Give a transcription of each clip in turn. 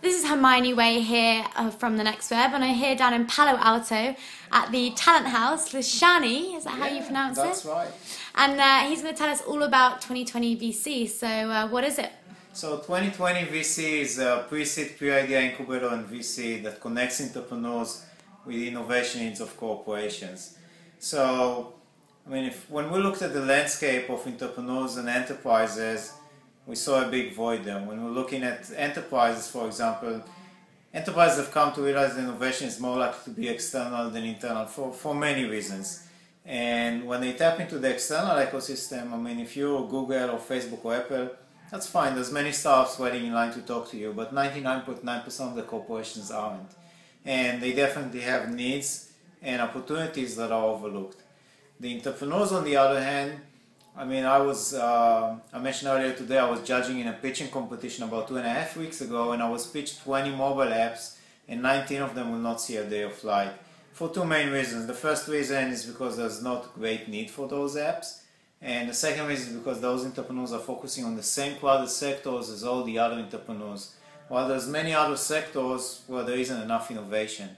This is Hermione Way here from the Next Web, and I'm here down in Palo Alto at the Talent House with Shani. Is that how you pronounce it? That's right. And he's going to tell us all about 2020 VC. So what is it? So 2020 VC is a pre-seed, pre-idea incubator and VC that connects entrepreneurs with innovation needs of corporations. So, I mean, when we looked at the landscape of entrepreneurs and enterprises, we saw a big void there. When we're looking at enterprises, for example, enterprises have come to realize that innovation is more likely to be external than internal for many reasons. And when they tap into the external ecosystem, I mean, if you're Google or Facebook or Apple, that's fine. There's many startups waiting in line to talk to you, but 99.9% of the corporations aren't. And they definitely have needs and opportunities that are overlooked. The entrepreneurs, on the other hand, I mean, I mentioned earlier today, I was judging in a pitching competition about 2.5 weeks ago, and I was pitched 20 mobile apps, and 19 of them will not see a day of light. For two main reasons. The first reason is because there's not great need for those apps, and the second reason is because those entrepreneurs are focusing on the same crowded sectors as all the other entrepreneurs, while there's many other sectors where there isn't enough innovation.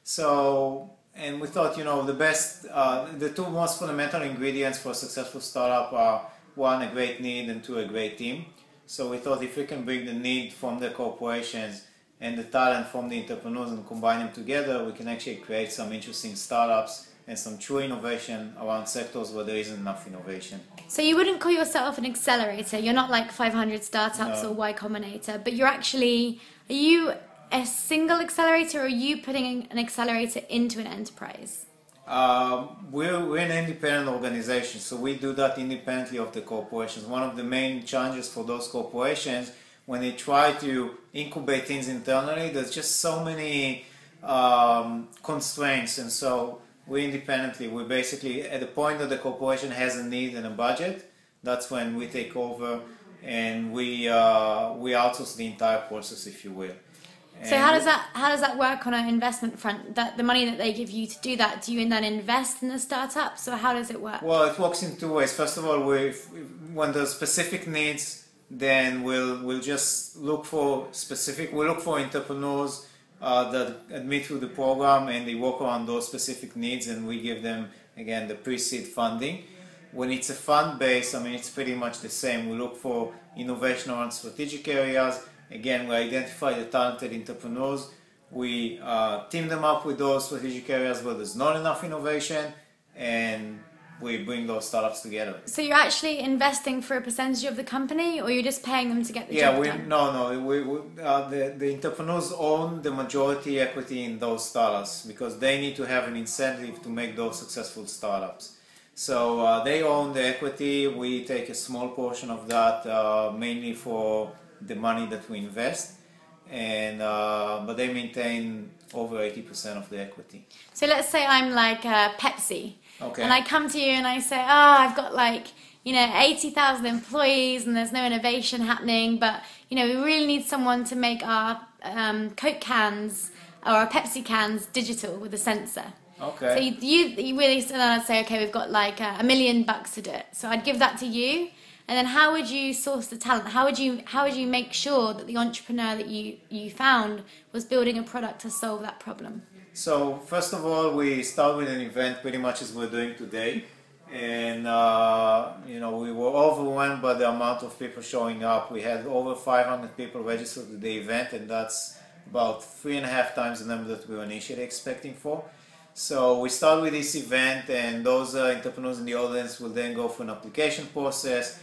So, and we thought, you know, the two most fundamental ingredients for a successful startup are, one, a great need, and two, a great team. So we thought if we can bring the need from the corporations and the talent from the entrepreneurs and combine them together, we can actually create some interesting startups and some true innovation around sectors where there isn't enough innovation. So you wouldn't call yourself an accelerator. You're not like 500 startups or Y Combinator, but you're actually, are you a single accelerator, or are you putting an accelerator into an enterprise? We're an independent organization, so we do that independently of the corporations. One of the main challenges for those corporations, when they try to incubate things internally, there's just so many constraints, and so we independently, we basically, at the point that the corporation has a need and a budget, that's when we take over and we outsource the entire process, if you will. So how does that work on an investment front? That the money that they give you to do that, do you then invest in the startup? So how does it work? Well, it works in two ways. First of all, when there's specific needs, then we'll just look for entrepreneurs that admit to the program, and they work around those specific needs, and we give them, again, the pre-seed funding. When it's a fund base, I mean, it's pretty much the same. We look for innovation around strategic areas. Again, we identify the talented entrepreneurs. We team them up with those strategic areas where there's not enough innovation, and we bring those startups together. So you're actually investing for a percentage of the company, or you're just paying them to get the job done? The entrepreneurs own the majority equity in those startups because they need to have an incentive to make those successful startups. So they own the equity. We take a small portion of that, mainly for the money that we invest, and but they maintain over 80% of the equity. So let's say I'm like Pepsi, okay, and I come to you and I say, oh, I've got like, you know, 80,000 employees and there's no innovation happening, but you know, we really need someone to make our Coke cans or our Pepsi cans digital with a sensor. Okay. So you really sit down and say, okay, we've got like $1 million to do it. So I'd give that to you. And then how would you source the talent? How would you make sure that the entrepreneur that you found was building a product to solve that problem? So first of all, we start with an event pretty much as we're doing today, and you know, we were overwhelmed by the amount of people showing up. We had over 500 people registered to the event, and that's about 3.5 times the number that we were initially expecting for. So we start with this event, and those entrepreneurs in the audience will then go through an application process.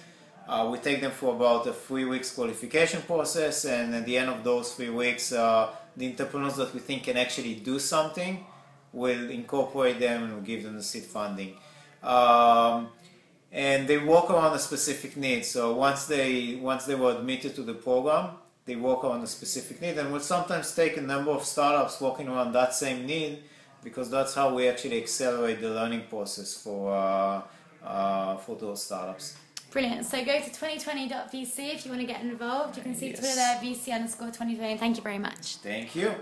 We take them for about a 3 weeks qualification process, and at the end of those 3 weeks, the entrepreneurs that we think can actually do something, will incorporate them and we'll give them the seed funding. And they work around a specific need. So once they were admitted to the program, they work around a specific need, and we'll sometimes take a number of startups working around that same need, because that's how we actually accelerate the learning process for those startups. Brilliant. So go to 2020.vc if you want to get involved. You can see Twitter there, VC_2020. Thank you very much. Thank you.